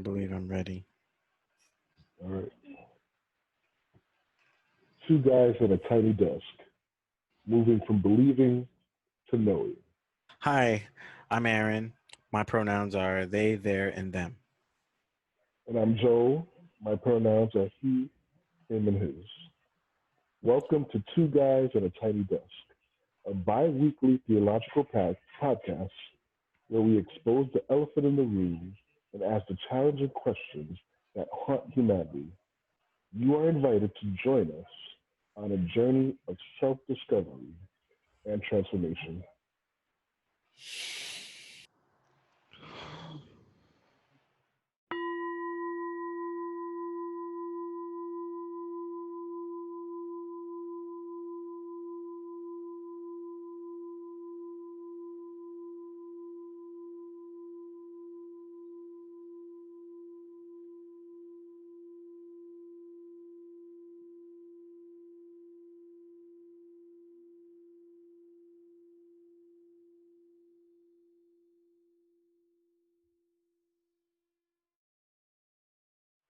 believe I'm ready. All right. Two guys at a tiny desk, moving from believing to knowing. Hi, I'm Aaron. My pronouns are they, their, and them. And I'm Joel. My pronouns are he, him, and his. Welcome to Two Guys at a Tiny Desk, a bi-weekly theological podcast where we expose the elephant in the room and ask the challenging questions that haunt humanity. You are invited to join us on a journey of self-discovery and transformation.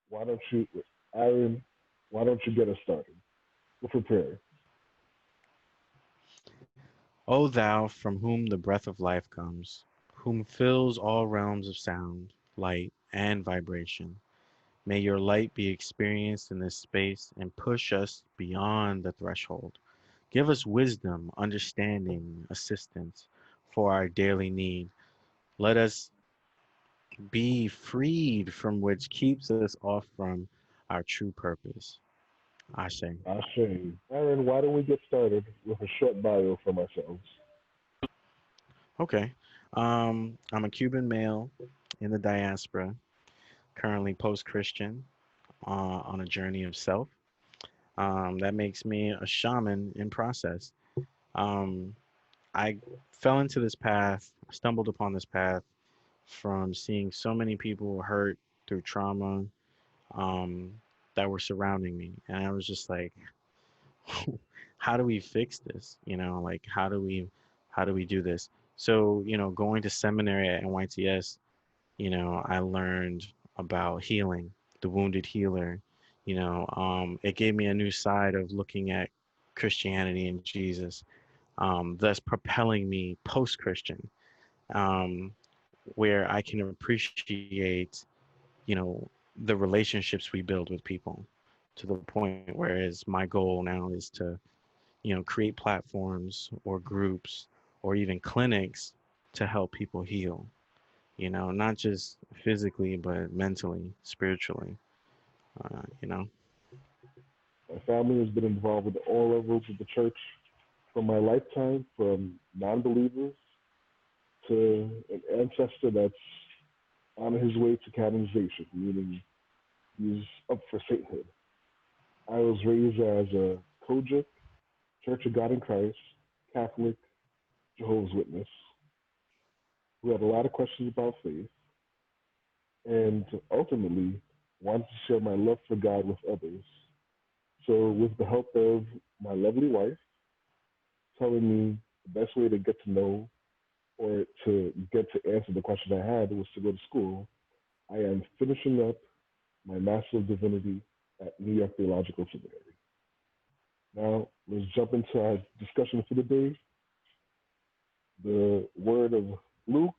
Why don't you, Aaron, why don't you get us started with a prayer? O thou from whom the breath of life comes, whom fills all realms of sound, light, and vibration, may your light be experienced in this space and push us beyond the threshold. Give us wisdom, understanding, assistance for our daily need. Let us be freed from which keeps us off from our true purpose. Ashe. Ashe. Aaron, why don't we get started with a short bio from ourselves? Okay. I'm a Cuban male in the diaspora, currently post-Christian, on a journey of self. That makes me a shaman in process. Um, I fell into this path, stumbled upon this path from seeing so many people hurt through trauma, um, that were surrounding me. And I was just like, how do we fix this? Like how do we do this? So, going to seminary at NYTS, I learned about healing, the wounded healer. It gave me a new side of looking at Christianity and Jesus, thus propelling me post-Christian, um, where I can appreciate, the relationships we build with people to the point whereas my goal now is to, create platforms or groups or even clinics to help people heal, not just physically, but mentally, spiritually, you know. My family has been involved with all levels of the church from my lifetime, from non believers to an ancestor that's on his way to canonization, meaning he's up for sainthood. I was raised as a Kojic, Church of God in Christ, Catholic, Jehovah's Witness, who had a lot of questions about faith, and ultimately wanted to share my love for God with others. So, with the help of my lovely wife telling me the best way to get to know or to get to answer the question I had was to go to school, I am finishing up my Master of Divinity at New York Theological Seminary. Now, let's jump into our discussion for the day. The word of Luke.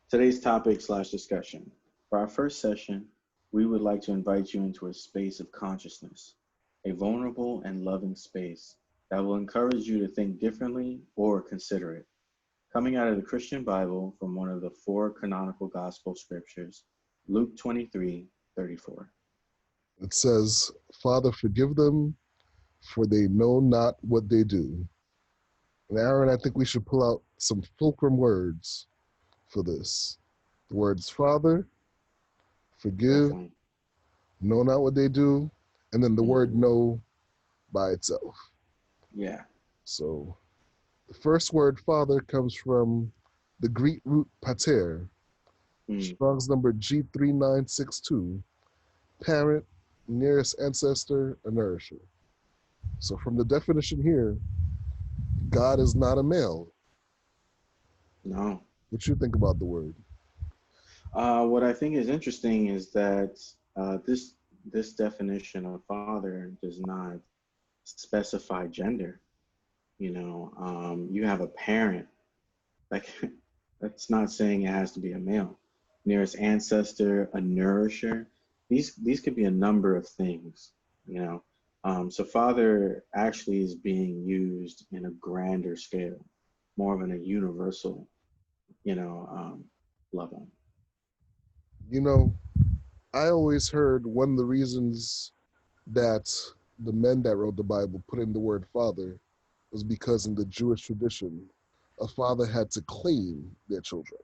Today's topic/discussion. For our first session, we would like to invite you into a space of consciousness, a vulnerable and loving space that will encourage you to think differently or consider it. Coming out of the Christian Bible from one of the four canonical gospel scriptures, Luke 23:34. It says, Father, forgive them, for they know not what they do. And Aaron, I think we should pull out some fulcrum words for this. The words Father, forgive, Definitely. know not what they do, and then the word know by itself. Yeah. So the first word Father comes from the Greek root pater, Strong's number G3962, parent, nearest ancestor, a nourisher. So from the definition here, God is not a male. No. What you think about the word? What I think is interesting is that this definition of father does not specify gender. You have a parent. Like, that's not saying it has to be a male. Nearest ancestor, a nourisher. These could be a number of things. You know, so father actually is being used in a grander scale, more of a universal, level. You know, I always heard one of the reasons that the men that wrote the Bible put in the word father was because in the Jewish tradition, a father had to claim their children.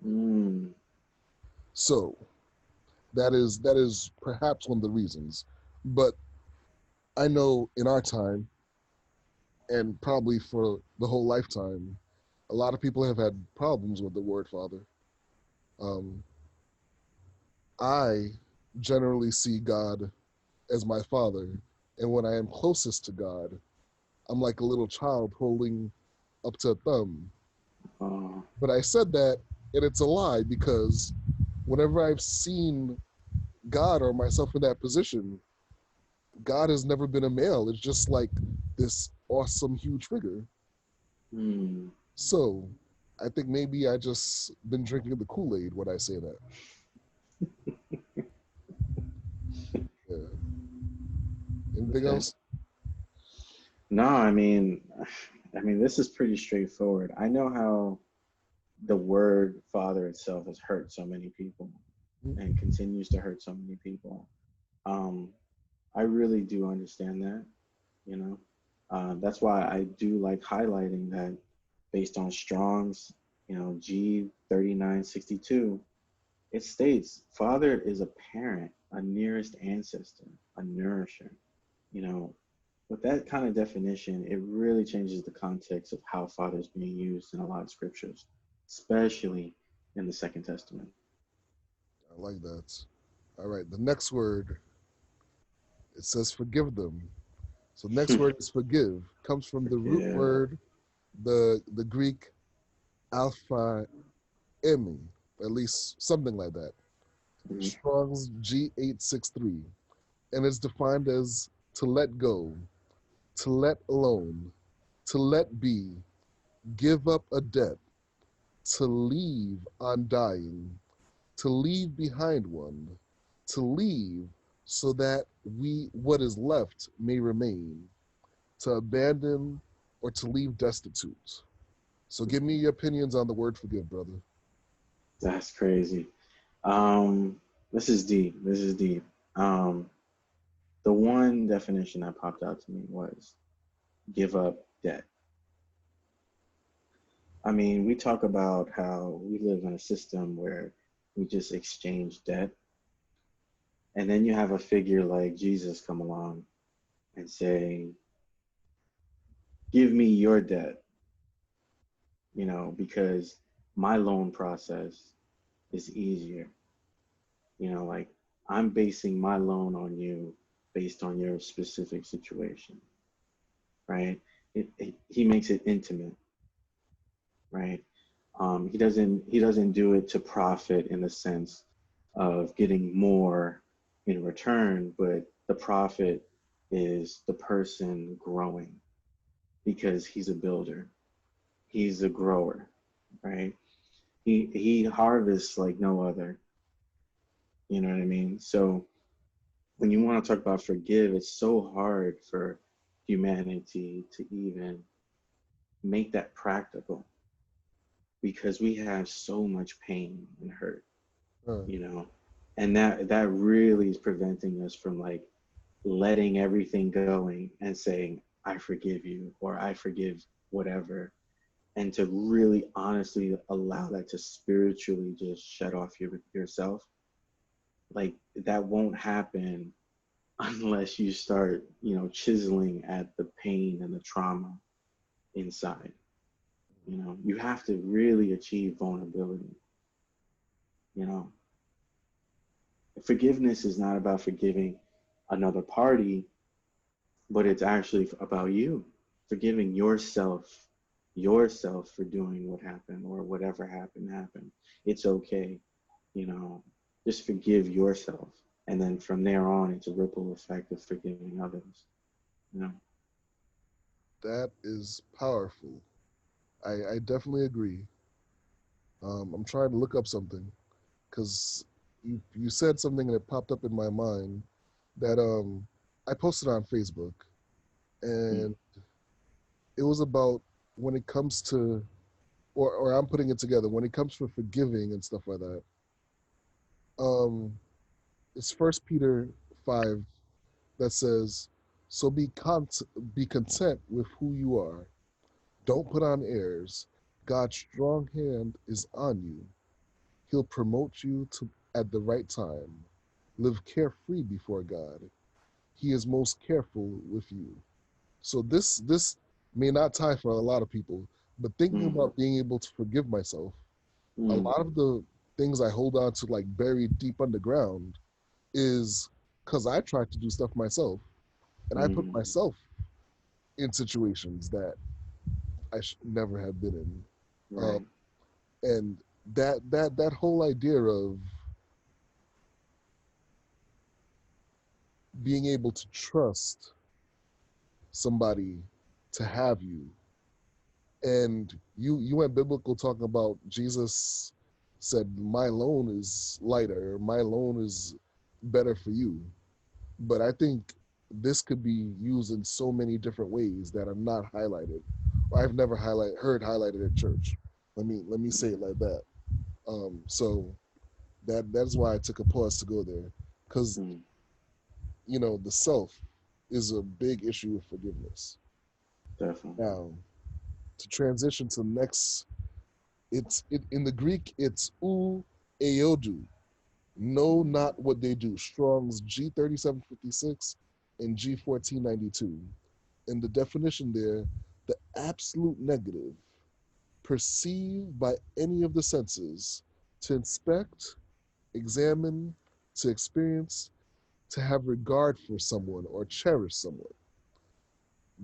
Mm, So that is perhaps one of the reasons. But I know in our time, and probably for the whole lifetime, a lot of people have had problems with the word father. Um, I generally see God as my father, and when I am closest to God, I'm like a little child holding up to a thumb. uh, But I said that, and it's a lie because whenever I've seen God or myself in that position, God has never been a male. It's just like this awesome, huge figure. mm. So I think maybe I just been drinking the Kool Aid when I say that. Yeah. Anything Okay. else? No, I mean, this is pretty straightforward. I know how the word father itself has hurt so many people and continues to hurt so many people. Um, I really do understand that, you know. That's why I do like highlighting that based on Strong's, G3962, it states father is a parent, a nearest ancestor, a nourisher. You know, with that kind of definition, it really changes the context of how father is being used in a lot of scriptures, especially in the Second Testament. I like that. All right. The next word, it says forgive them. So next word is forgive. Comes from the root Forgive. word, the Greek alpha emi, at least something like that. Mhm. Strong's G863. And it's defined as to let go, to let alone, to let be, give up a debt, to leave undying, to leave behind one, to leave so that we what is left may remain, to abandon or to leave destitute. So give me your opinions on the word forgive, brother. That's crazy. Um, this is deep. This is deep. Um, the one definition that popped out to me was give up debt. I mean, we talk about how we live in a system where we just exchange debt, and then you have a figure like Jesus come along and say, "Give me your debt," because my loan process is easier. Like, I'm basing my loan on you based on your specific situation, right? He makes it intimate, right? He doesn't do it to profit in the sense of getting more in return, but the profit is the person growing because he's a builder, he's a grower, right? He harvests like no other. You know what I mean? So when you want to talk about forgive, it's so hard for humanity to even make that practical because we have so much pain and hurt, Uh, you know, and that really is preventing us from like letting everything going and saying, I forgive you or I forgive whatever, and to really honestly allow that to spiritually just shut off yourself. Like, that won't happen unless you start, chiseling at the pain and the trauma inside. You have to really achieve vulnerability. You know, Forgiveness is not about forgiving another party, but it's actually about you forgiving yourself for doing what happened or whatever happened. It's okay. just forgive yourself. And then from there on, it's a ripple effect of forgiving others. You know. That is powerful. I definitely agree. I'm trying to look up something because you said something and it popped up in my mind that I posted on Facebook, Mm, and it was about when it comes to, or I'm putting it together, when it comes to forgiving and stuff like that. Um, it's First Peter 5 that says, "So be content with who you are. Don't put on airs. God's strong hand is on you. He'll promote you at the right time. Live carefree before God. He is most careful with you." So this may not tie for a lot of people, but thinking mm, about being able to forgive myself, a mm, lot of the things I hold on to like buried deep underground is because I tried to do stuff myself and I put mm. myself in situations that I should never have been in. Um, Right. and that whole idea of being able to trust somebody to have you, and you went biblical talking about Jesus said my loan is lighter, my loan is better for you, but I think this could be used in so many different ways that are not highlighted, or I've never heard highlighted at church. Let me say it like that. So that's why I took a pause to go there, because Mm, the self is a big issue with forgiveness. definitely. Now, to transition to the next, in the Greek, it's ou eodu. Know not what they do. Strong's G3756 and G1492. And the definition there, the absolute negative, perceived by any of the senses, to inspect, examine, to experience, to have regard for someone or cherish someone.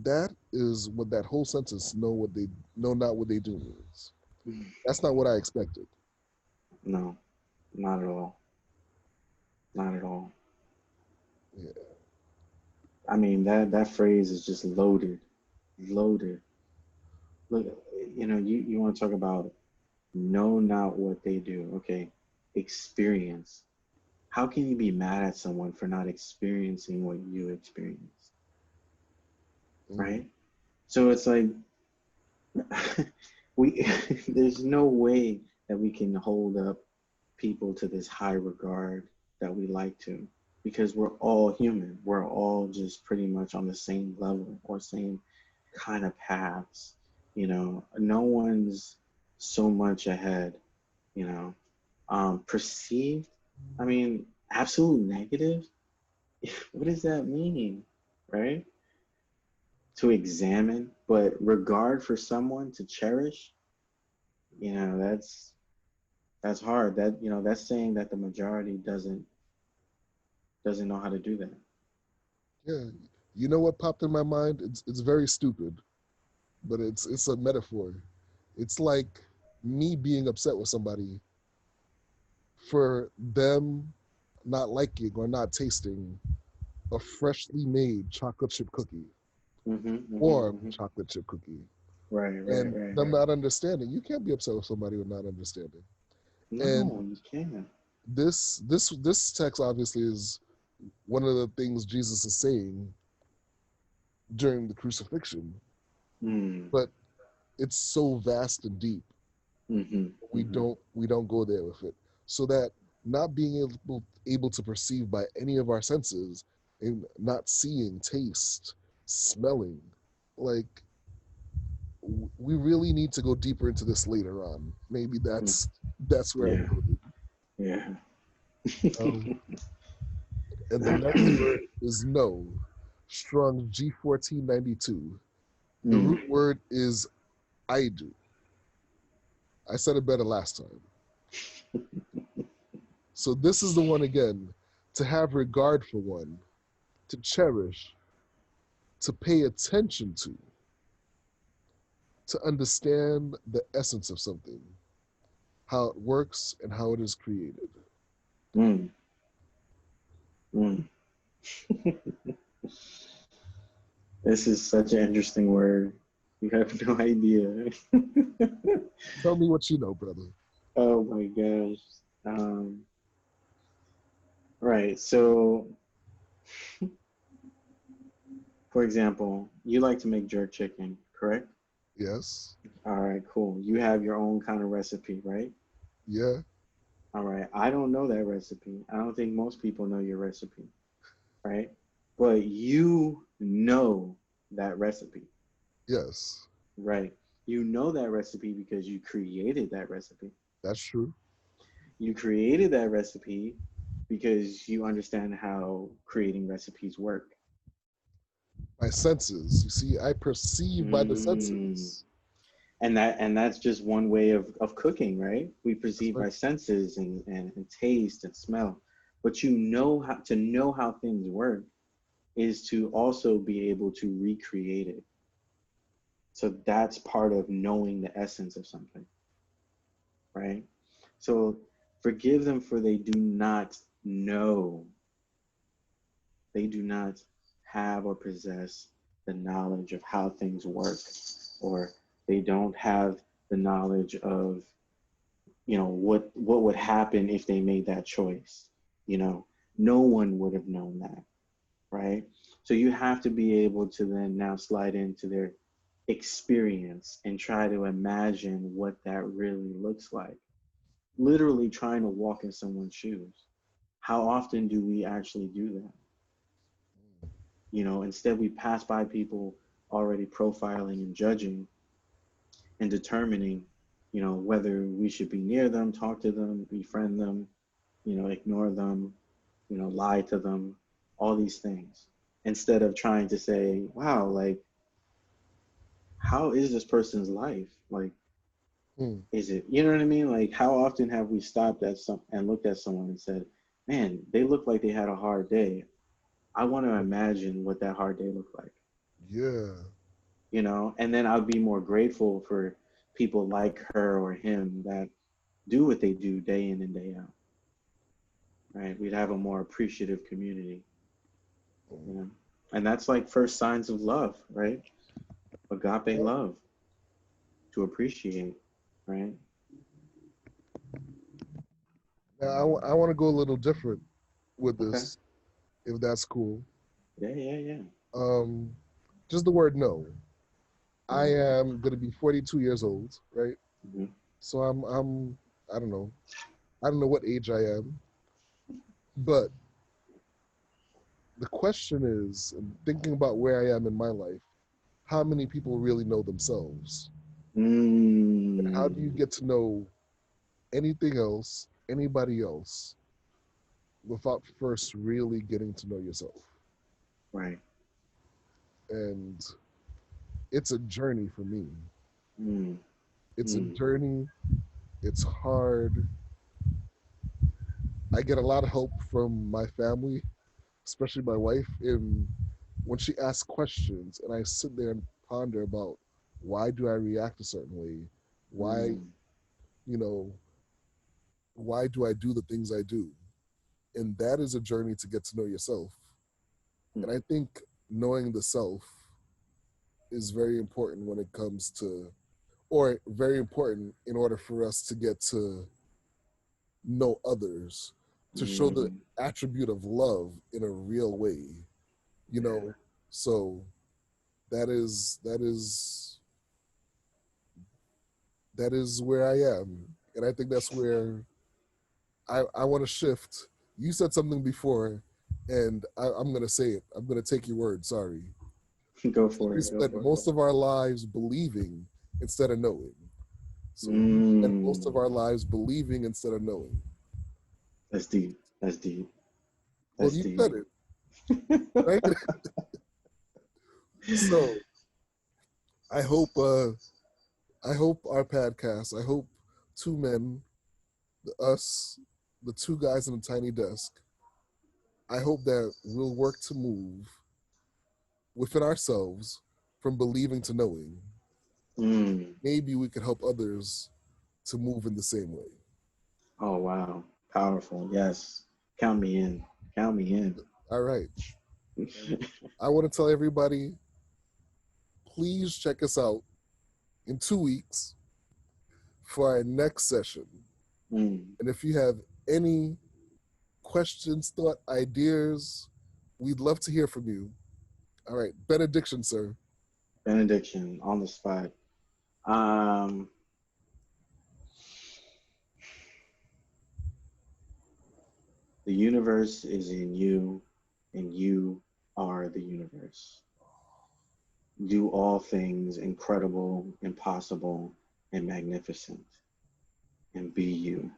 That is what that whole sentence know not what they do means. Mm. That's not what I expected. No, not at all. Not at all. Yeah. I mean, that phrase is just loaded, loaded. Look, you want to talk about know not what they do. Okay, experience. How can you be mad at someone for not experiencing what you experienced, Mm. right? So it's like we there's no way that we can hold up people to this high regard that we like to, because we're all human. We're all just pretty much on the same level or same kind of paths. No one's so much ahead. You know, perceived. I mean, absolute negative. What does that mean, right? To examine, but regard for someone to cherish. That's hard. That's saying that the majority doesn't know how to do that. Yeah. You know what popped in my mind? It's very stupid, but it's a metaphor. It's like me being upset with somebody for them not liking or not tasting a freshly made chocolate chip cookie, warm Hmm. chocolate chip cookie, Right, right, and right. them not understanding. You can't be upset with somebody with not understanding. And No, you can't. this text obviously is one of the things Jesus is saying during the crucifixion, Mm, but it's so vast and deep. We hmm. don't go there with it. So that not being able to perceive by any of our senses, and not seeing, taste, smelling, like we really need to go deeper into this later on. Maybe Mm, that's where I'm yeah, going. yeah. Um, and the next word is no. Strong G1492. The Mm, root word is I do. I said it better last time. So this is the one again, to have regard for one, to cherish, to pay attention to understand the essence of something, how it works and how it is created. Mm. Mm. This is such an interesting word. You have no idea. Tell me what you know, brother. Oh my gosh. Right. So, for example, you like to make jerk chicken, correct? Yes. All right, cool. You have your own kind of recipe, right? Yeah. All right. I don't know that recipe. I don't think most people know your recipe, right? But you know that recipe, Yes. right? You know that recipe because you created that recipe. That's true. You created that recipe because you understand how creating recipes work. My senses. You see, I perceive by the Mm. senses. And that's just one way of cooking, right? We That's perceive right. by senses and taste and smell. But to know how things work is to also be able to recreate it. So that's part of knowing the essence of something, right? So forgive them for they do not know. They do not have or possess the knowledge of how things work, or they don't have the knowledge of, what would happen if they made that choice. You know, no one would have known that, right? So you have to be able to then now slide into their experience and try to imagine what that really looks like. Literally trying to walk in someone's shoes. How often do we actually do that? Instead we pass by people already profiling and judging and determining, whether we should be near them, talk to them, befriend them, ignore them, lie to them, all these things. Instead of trying to say, wow, like, how is this person's life? Like, Hmm. is it, you know what I mean? Like, how often have we stopped at some and looked at someone and said, man, they look like they had a hard day. I want to imagine what that hard day looked like, Yeah. and then I'd be more grateful for people like her or him that do what they do day in and day out, right? We'd have a more appreciative community, you know, and that's like first signs of love, right? Agape love, to appreciate, right? Now, I want to go a little different with Okay. this, if that's cool. Yeah, yeah, yeah. Um, just the word no. I Mm-hmm. am going to be 42 years old, right? Mm-hmm. So I don't know. I don't know what age I am, but the question is, thinking about where I am in my life, how many people really know themselves? And how do you Mm, get to know anything else, anybody else, without first really getting to know yourself? right. And it's a journey for me. Mm, It's a mm, journey. It's hard. I get a lot of help from my family, especially my wife, in when she asks questions and I sit there and ponder about why do I react a certain way? Why, mm, you know, why do I do the things I do? And that is a journey to get to know yourself. mm, And I think knowing the self is very important when it comes to, or very important in order for us to get to know others, to show the mm. attribute of love in a real way, you Yeah. know. So that is where I am, and I think that's where I want to shift. You said something before, and I'm gonna say it. I'm gonna take your word. Sorry. Go We for it. Go spent for it. most of our lives believing instead of knowing. So we spent most Mm. of our lives believing instead of knowing. That's deep. That's deep. Well, That's you deep. said it, right? So I hope I hope our podcast, I hope two men, us, the two guys in a tiny desk, I hope that we'll work to move within ourselves from believing to knowing. Mm. Maybe we could help others to move in the same way. Oh, wow. Powerful. Yes. Count me in. Count me in. All right. I want to tell everybody, please check us out in 2 weeks for our next session. And if you have any questions, thought, ideas, we'd love to hear from you. All right. Benediction, sir. Benediction on the spot. The universe is in you, and you are the universe. Do all things incredible, impossible, and magnificent, and be you.